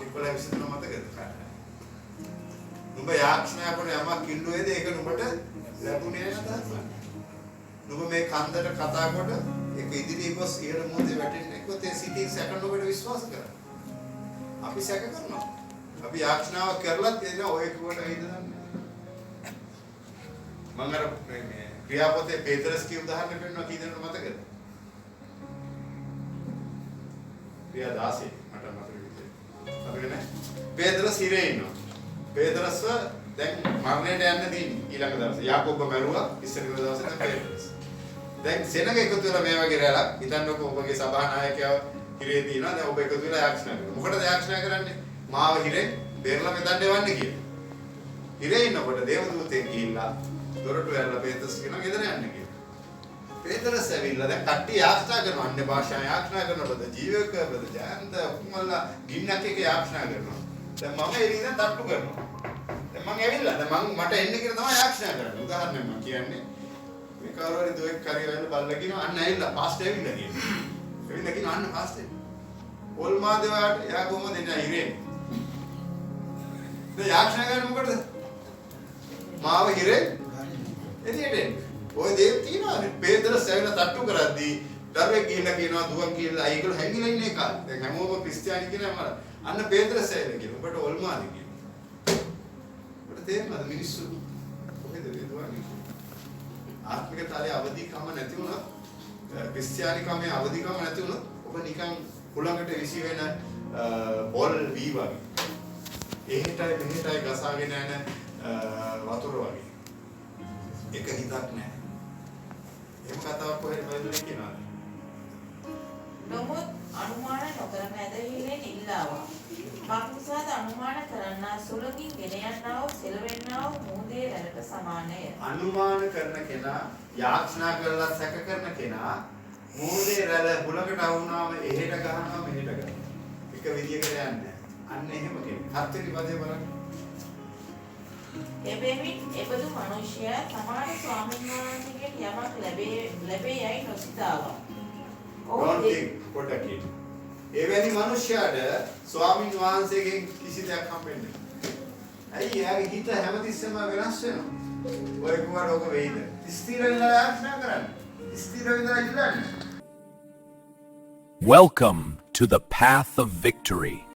කිප්පල විසඳන මතකද කාට? නුඹ යාක්ෂණය කරන යමක් කිල්ලුවේද ඒක නුඹට ලැබුණේ නැද්ද? නුඹ මේ කන්දට කතා කොට ඒක ඉදිරියේ ගොස් ඉහළ මොහොතේ වැටෙන්නේ එක්කත් ඒ සිටින් සැකන ඔබට විශ්වාස කරා. අපි සැක කරනවා. අපි යාක්ෂණාවක් කරලත් එන ඔය කුවට වෙයිද දන්නේ. මම අර මේ ක්‍රියාපතේ පේතරස් කිය උදාහරණ පෙන්නනවා කී දෙනෙකුට මතකද? ක්‍රියා 16 මට මතක විදිහට. අපි නේ පේතරස් හිරේ ඉන්නවා. පේතරස්ව දැන් මරණයට යන්න තියෙන්නේ ඊළඟ දවසේ. යාකෝබ මැරුවා ඉස්සරහ දවසේ දැන් පේතරස්. දැන් සෙනග එකතු වෙලා මේ වගේ රැළක් හිතන්නකෝ ඔබගේ සභානායකයා හිරේ දිනවා දැන් ඔබ එකතු වෙලා යාක්ෂණය කරනවා. මොකටද යාක්ෂණය කරන්නේ? මාව හිරේ බේරලා මෙතනට එවන්න කියලා. හිරේ ඉන්නකොට දේවදූතෙක් ගිහිල්ලා දොරටු ඇරලා පේතරස් කියනවා ගෙදර යන්න කියලා. පේතරස් ඇවිල්ලා දැන් කට්ටිය යාක්ෂණය කරනවා. අන්‍ය භාෂාවෙන් යාක්ෂණය කරනකොට ජීවක බද ජයන්ත උකුමල්ලා ගින්නක් එක යාක්ෂණය කරනවා. දැන් මම එළියෙන් තට්ටු කරනවා. දැන් මම ඇවිල්ලා දැන් මට එන්න කියලා තමයි යාක්ෂණය කරන්නේ. උදාහරණයක් මම කියන්නේ මේ කවුරු හරි දුවෙක් කරගෙන බල්ලා කියනවා අන්න ඇවිල්ලා පාස්ට් ඇවිල්ලා කියනවා. ඇවිල්ලා කියනවා අන්න පාස්ට්. ඕල්මාදේවාට එයා කොහොමද එන්නේ හිරේ? දැන් යාක්ෂණය කරන්නේ මොකටද? මාව හිරේ එළියට එන්න. ඔය දේ තියනවානේ. පේතරස් ඇවිල්ලා තට්ටු කරද්දී දරුවෙක් ගිහිල්ලා කියනවා දුවක් ගිහිල්ලා අයිගොල්ලෝ හැංගිලා ඉන්නේ කාලේ. දැන් හැමෝම ක්‍රිස්තියානි කියනවා අන්න පේතරස් ඇවිල්ලා කියනවා. ඔබට ඕල්මාද කියනවා. ඔබට තේරෙනවද මිනිස්සු කොහෙද වේදුවන්නේ? ආත්මික තාලේ අවදිකම නැති වුණා ක්‍රිස්තියානිකමේ අවදිකම නැති වුණා ඔබ නිකන් හුලඟට විසි වෙන බෝල් වී වගේ එහෙටයි මෙහෙටයි ගසාගෙන යන වතුර වගේ එක හිතක් නැහැ එහෙම කතාවක් කොහෙද බයිබලෙන් කියනවාද නමුත් අනුමාන නොකරන ඇදහිල්ලෙන් ඉල්ලාවා මක්නිසාද අනුමාන කරන්නා සුළඟින් ගෙන යන්නා වූ සෙලවෙන්නා වූ මුහුදේ රැළට සමානය. අනුමාන කරන කෙනා යාක්ෂණා කරලා සැක කරන කෙනා මුහුදේ රැළ හුලකට වුණාම එහෙට ගහනවා මෙහෙට ගහනවා. එක විදියකට යන්නේ. අන්න එහෙම කෙනෙක්. හත්වෙනි පදේ බලන්න. එබැවින් එබඳු මිනිසයා සමාන ස්වාමීන් වහන්සේගෙන් යමක් ලැබේ යයි නොසිතාවා. කොටකේ. එවැනි මිනිසයාට ස්වාමීන් වහන්සේගෙන් කිසි දෙයක් හම්බෙන්නේ නැහැ. ඇයි එයාගේ හිත හැමතිස්සෙම වෙනස් වෙනවා. ඔය කුමාර ඔක වෙයිද? ස්ථිර වෙලා යාක්ෂණය කරන්න. ස්ථිර වෙලා ඉල්ලන්න. Welcome to the path of victory.